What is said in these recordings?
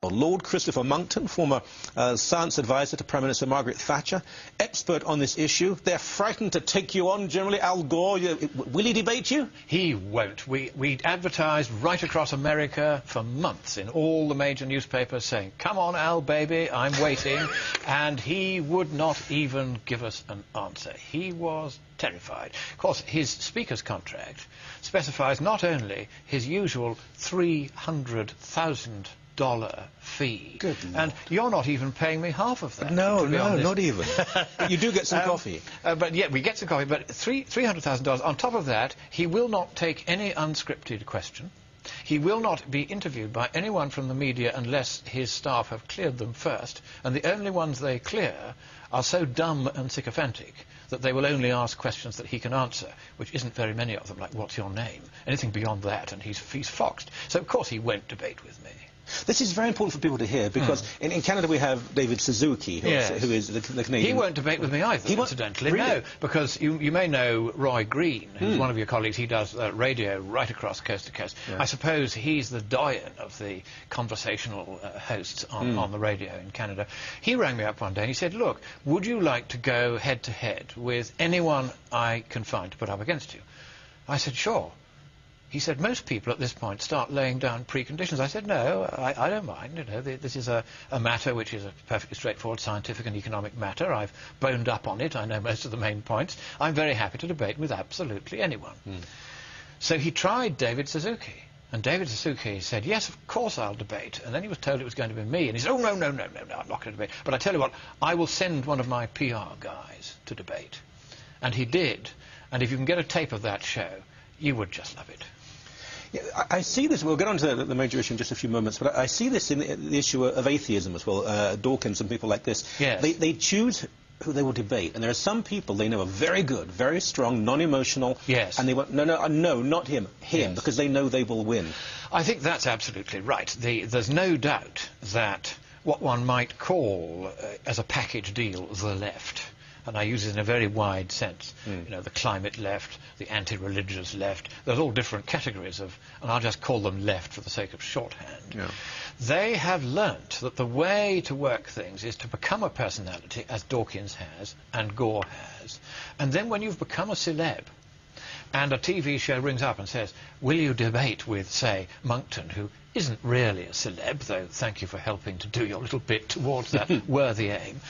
Lord Christopher Monckton, former science advisor to Prime Minister Margaret Thatcher, expert on this issue. They're frightened to take you on, generally. Al Gore, will he debate you? He won't. We advertised right across America for months in all the major newspapers saying, come on, Al, baby, I'm waiting. And he would not even give us an answer. He was terrified. Of course, his speaker's contract specifies not only his usual $300,000 fee. Good and you're not even paying me half of that. No, not even. You do get some coffee. But yeah, we get some coffee. But $300,000. On top of that, he will not take any unscripted question. He will not be interviewed by anyone from the media unless his staff have cleared them first. And the only ones they clear are so dumb and sycophantic that they will only ask questions that he can answer, which isn't very many of them, like, what's your name? Anything beyond that, and he's foxed. So, of course, he won't debate with me. This is very important for people to hear, because in Canada we have David Suzuki, who is the Canadian... He won't debate with me either, incidentally. Really? No, because you may know Roy Green, who's one of your colleagues. He does radio right across coast to coast. Yeah. I suppose he's the doyen of the conversational hosts on the radio in Canada. He rang me up one day and he said, look, would you like to go head-to-head with anyone I can find to put up against you? I said, sure. He said, most people at this point start laying down preconditions. I said, no, I don't mind. You know, this is a matter which is a perfectly straightforward scientific and economic matter. I've boned up on it. I know most of the main points. I'm very happy to debate with absolutely anyone. So he tried David Suzuki. And David Suzuki said, yes, of course I'll debate. And then he was told it was going to be me. And he said, oh, no, I'm not going to debate. But I tell you what, I will send one of my PR guys to debate. And he did. And if you can get a tape of that show, you would just love it. Yeah, I see this, we'll get on to the major issue in just a few moments, but I see this in the issue of atheism as well. Dawkins and people like this. Yes. They choose who they will debate, and there are some people they know are very good, very strong, non-emotional, yes, and they want, no, not him, yes, because they know they will win. I think that's absolutely right. There's no doubt that what one might call, as a package deal, the left, and I use it in a very wide sense, you know, the climate left, the anti-religious left, there's all different categories of, and I'll just call them left for the sake of shorthand. Yeah. They have learnt that the way to work things is to become a personality, as Dawkins has, and Gore has, and then when you've become a celeb, and a TV show rings up and says, will you debate with, say, Monckton, who isn't really a celeb, though thank you for helping to do your little bit towards that worthy aim,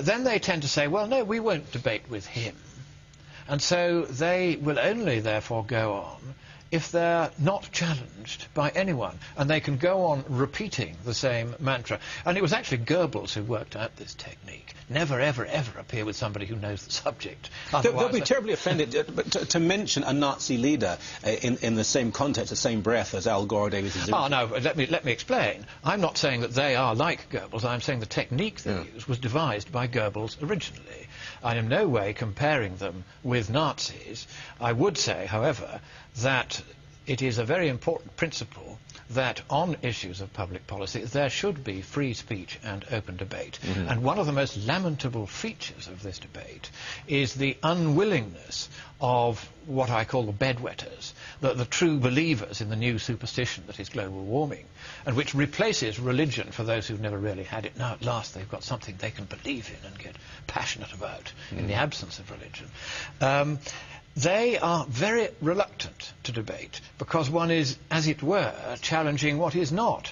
then they tend to say, well, no, we won't debate with him. And so they will only, therefore, go on if they're not challenged by anyone, and they can go on repeating the same mantra. And it was actually Goebbels who worked out this technique. Never, ever, ever appear with somebody who knows the subject. They'll be terribly offended but to mention a Nazi leader in the same context, the same breath as Al Gore or David Suzuki. Oh, no, let me explain. I'm not saying that they are like Goebbels. I'm saying the technique they used was devised by Goebbels originally. I'm in no way comparing them with Nazis. I would say, however, that it is a very important principle that on issues of public policy there should be free speech and open debate. And one of the most lamentable features of this debate is the unwillingness of what I call the bedwetters, the true believers in the new superstition that is global warming, and which replaces religion for those who've never really had it. Now at last they've got something they can believe in and get passionate about in the absence of religion. They are very reluctant to debate because one is, as it were, challenging what is not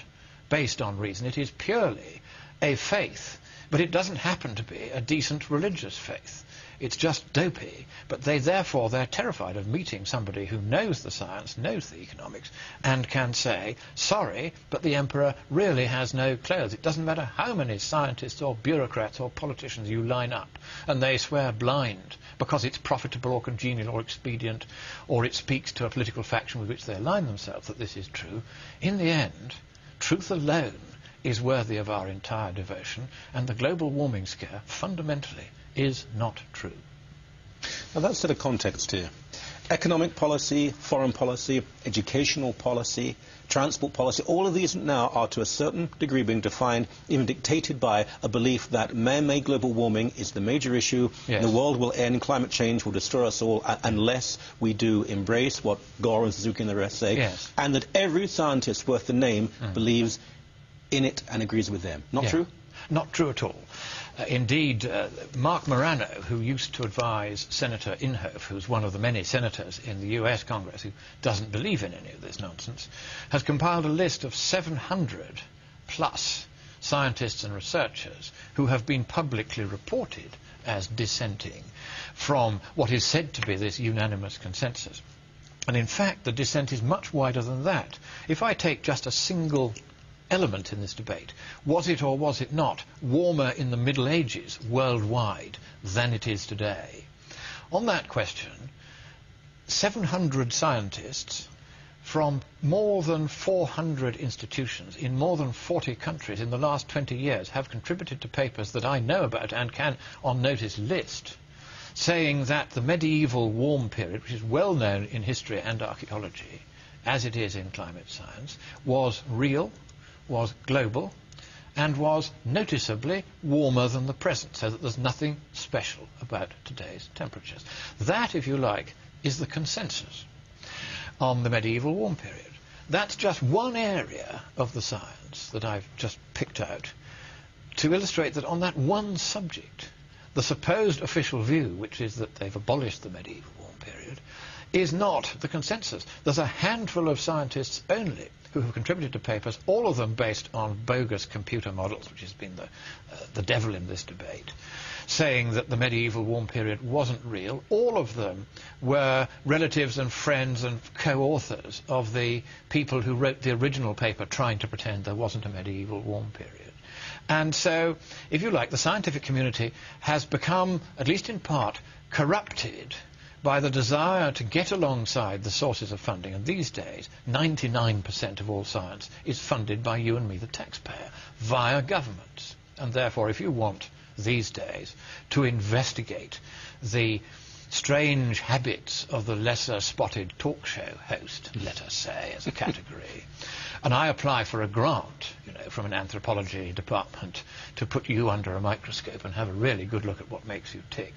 based on reason. It is purely a faith, but it doesn't happen to be a decent religious faith. It's just dopey, but they're terrified of meeting somebody who knows the science, knows the economics, and can say, sorry, but the emperor really has no clothes. It doesn't matter how many scientists or bureaucrats or politicians you line up, and they swear blind because it's profitable or congenial or expedient, or it speaks to a political faction with which they align themselves that this is true. In the end, truth alone is worthy of our entire devotion, and the global warming scare, fundamentally, is not true. Now that's sort of context here. Economic policy, foreign policy, educational policy, transport policy, all of these now are to a certain degree being defined, even dictated by a belief that man-made global warming is the major issue. Yes. The world will end, climate change will destroy us all unless we do embrace what Gore and Suzuki and the rest say, yes, and that every scientist worth the name believes in it and agrees with them. Not Yeah. true? Not true at all. Indeed, Mark Morano, who used to advise Senator Inhofe, who's one of the many senators in the US Congress who doesn't believe in any of this nonsense, has compiled a list of 700 plus scientists and researchers who have been publicly reported as dissenting from what is said to be this unanimous consensus. And in fact, the dissent is much wider than that. If I take just a single element in this debate, was it or was it not warmer in the Middle Ages worldwide than it is today? On that question, 700 scientists from more than 400 institutions in more than 40 countries in the last 20 years have contributed to papers that I know about and can on notice list, saying that the medieval warm period, which is well known in history and archaeology, as it is in climate science, was real, was global, and was noticeably warmer than the present, so that there's nothing special about today's temperatures. That, if you like, is the consensus on the medieval warm period. That's just one area of the science that I've just picked out to illustrate that on that one subject, the supposed official view, which is that they've abolished the medieval warm period, is not the consensus. There's a handful of scientists only who have contributed to papers, all of them based on bogus computer models, which has been the devil in this debate, saying that the medieval warm period wasn't real. All of them were relatives and friends and co-authors of the people who wrote the original paper trying to pretend there wasn't a medieval warm period. And so, if you like, the scientific community has become, at least in part, corrupted by the desire to get alongside the sources of funding. And these days, 99% of all science is funded by you and me, the taxpayer, via governments. And therefore, if you want these days to investigate the strange habits of the lesser spotted talk show host, let us say, as a category, and I apply for a grant, from an anthropology department to put you under a microscope and have a really good look at what makes you tick,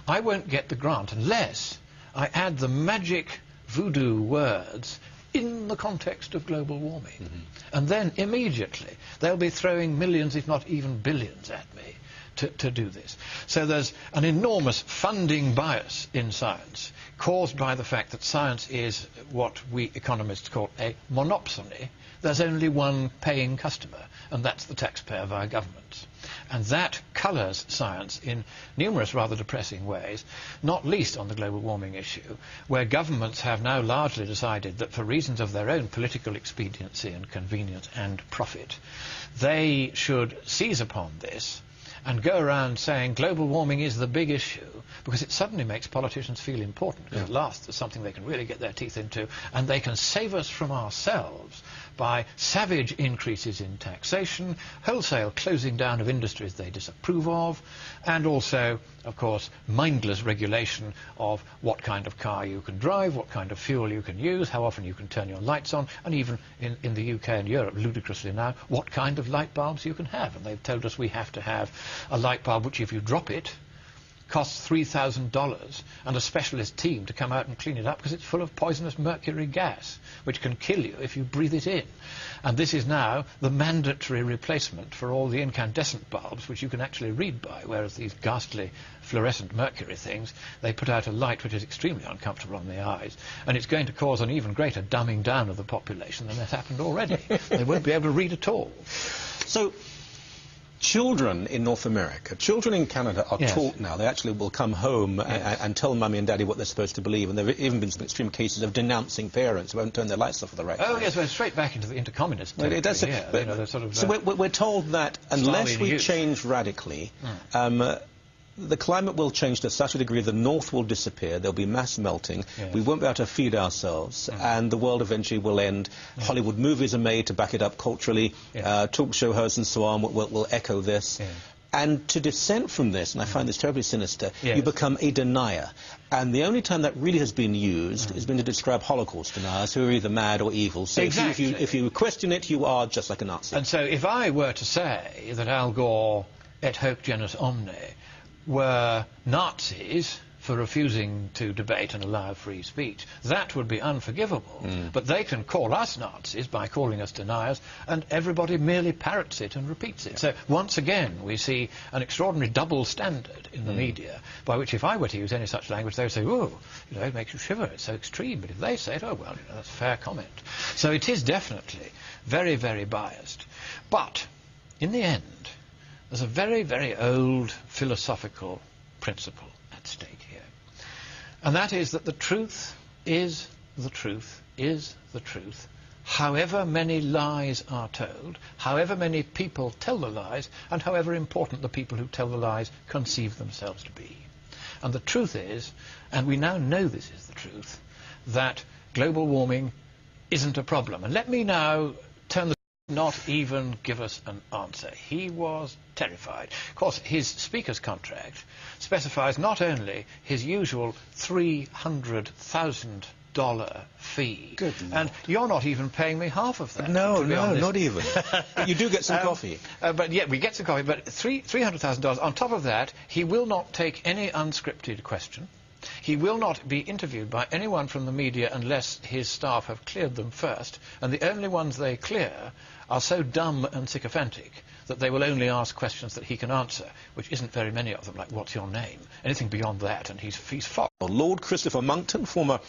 I won't get the grant unless I add the magic voodoo words in the context of global warming. Mm-hmm. And then immediately they'll be throwing millions, if not even billions, at me to do this. So there's an enormous funding bias in science caused by the fact that science is what we economists call a monopsony. There's only one paying customer, and that's the taxpayer via governments. And that colours science in numerous rather depressing ways, not least on the global warming issue, where governments have now largely decided that for reasons of their own political expediency and convenience and profit, they should seize upon this and go around saying global warming is the big issue, because it suddenly makes politicians feel important, because at last there's something they can really get their teeth into, and they can save us from ourselves by savage increases in taxation, wholesale closing down of industries they disapprove of, and also, of course, mindless regulation of what kind of car you can drive, what kind of fuel you can use, how often you can turn your lights on, and even in the UK and Europe, ludicrously now, what kind of light bulbs you can have. And they've told us we have to have a light bulb which, if you drop it, costs $3,000 and a specialist team to come out and clean it up because it's full of poisonous mercury gas, which can kill you if you breathe it in. And this is now the mandatory replacement for all the incandescent bulbs, which you can actually read by, whereas these ghastly fluorescent mercury things, they put out a light which is extremely uncomfortable on the eyes, and it's going to cause an even greater dumbing down of the population than has happened already. They won't be able to read at all. So, children in North America, children in Canada are taught now. They actually will come home and tell mummy and daddy what they're supposed to believe. And there have even been some extreme cases of denouncing parents who won't turn their lights off at the right time. Oh, yes, we're straight back into communist territory. It does, so we're told that unless we change radically, the climate will change to such a degree the North will disappear, there'll be mass melting, we won't be able to feed ourselves, and the world eventually will end. Hollywood movies are made to back it up culturally, talk show hosts and so on will echo this. And to dissent from this, and I find this terribly sinister, you become a denier. And the only time that really has been used has been to describe Holocaust deniers who are either mad or evil. So if you question it, you are just like a Nazi. And so if I were to say that Al Gore et hoc genus omne were Nazis for refusing to debate and allow free speech. That would be unforgivable. But they can call us Nazis by calling us deniers, and everybody merely parrots it and repeats it. So once again, we see an extraordinary double standard in the media, by which if I were to use any such language, they would say, oh, you know, it makes you shiver, it's so extreme. But if they say it, oh, well, you know, that's a fair comment. So it is definitely very, very biased. But in the end, there's a very, very old philosophical principle at stake here. And that is that the truth is the truth is the truth, however many lies are told, however many people tell the lies, and however important the people who tell the lies conceive themselves to be. And the truth is, and we now know this is the truth, that global warming isn't a problem. And let me now turn the not even give us an answer. He was terrified. Of course, his speaker's contract specifies not only his usual $300,000 fee. Good and you're not even paying me half of that. No, not even. But you do get some coffee. But yeah, we get some coffee. But $300,000. On top of that, he will not take any unscripted question. He will not be interviewed by anyone from the media unless his staff have cleared them first, and the only ones they clear are so dumb and sycophantic that they will only ask questions that he can answer, which isn't very many of them, like, what's your name? Anything beyond that, and he's flocked. Lord Christopher Monckton, former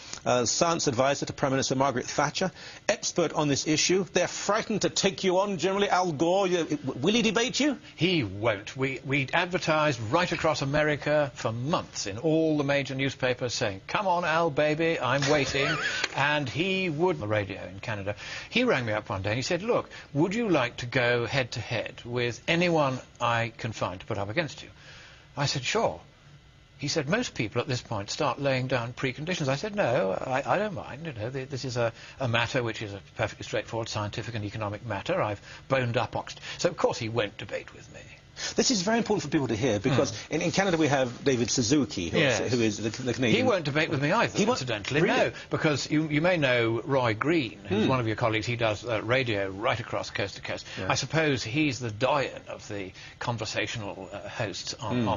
science advisor to Prime Minister Margaret Thatcher, expert on this issue. They're frightened to take you on, generally. Al Gore, will he debate you? He won't. We advertised right across America for months in all the major newspapers saying, come on, Al, baby, I'm waiting. And he would, on the radio in Canada, he rang me up one day and he said, look, would you like to go head-to-head with anyone I can find to put up against you? I said, sure. He said, most people at this point start laying down preconditions. I said, no, I don't mind. You know, this is a matter which is a perfectly straightforward scientific and economic matter. I've boned up Oxford. So, of course, he won't debate with me. This is very important for people to hear, because in Canada we have David Suzuki, who is the Canadian... He won't debate with me either, incidentally. Really? No, because you may know Roy Green, who's one of your colleagues. He does radio right across coast to coast. Yeah. I suppose he's the doyen of the conversational hosts on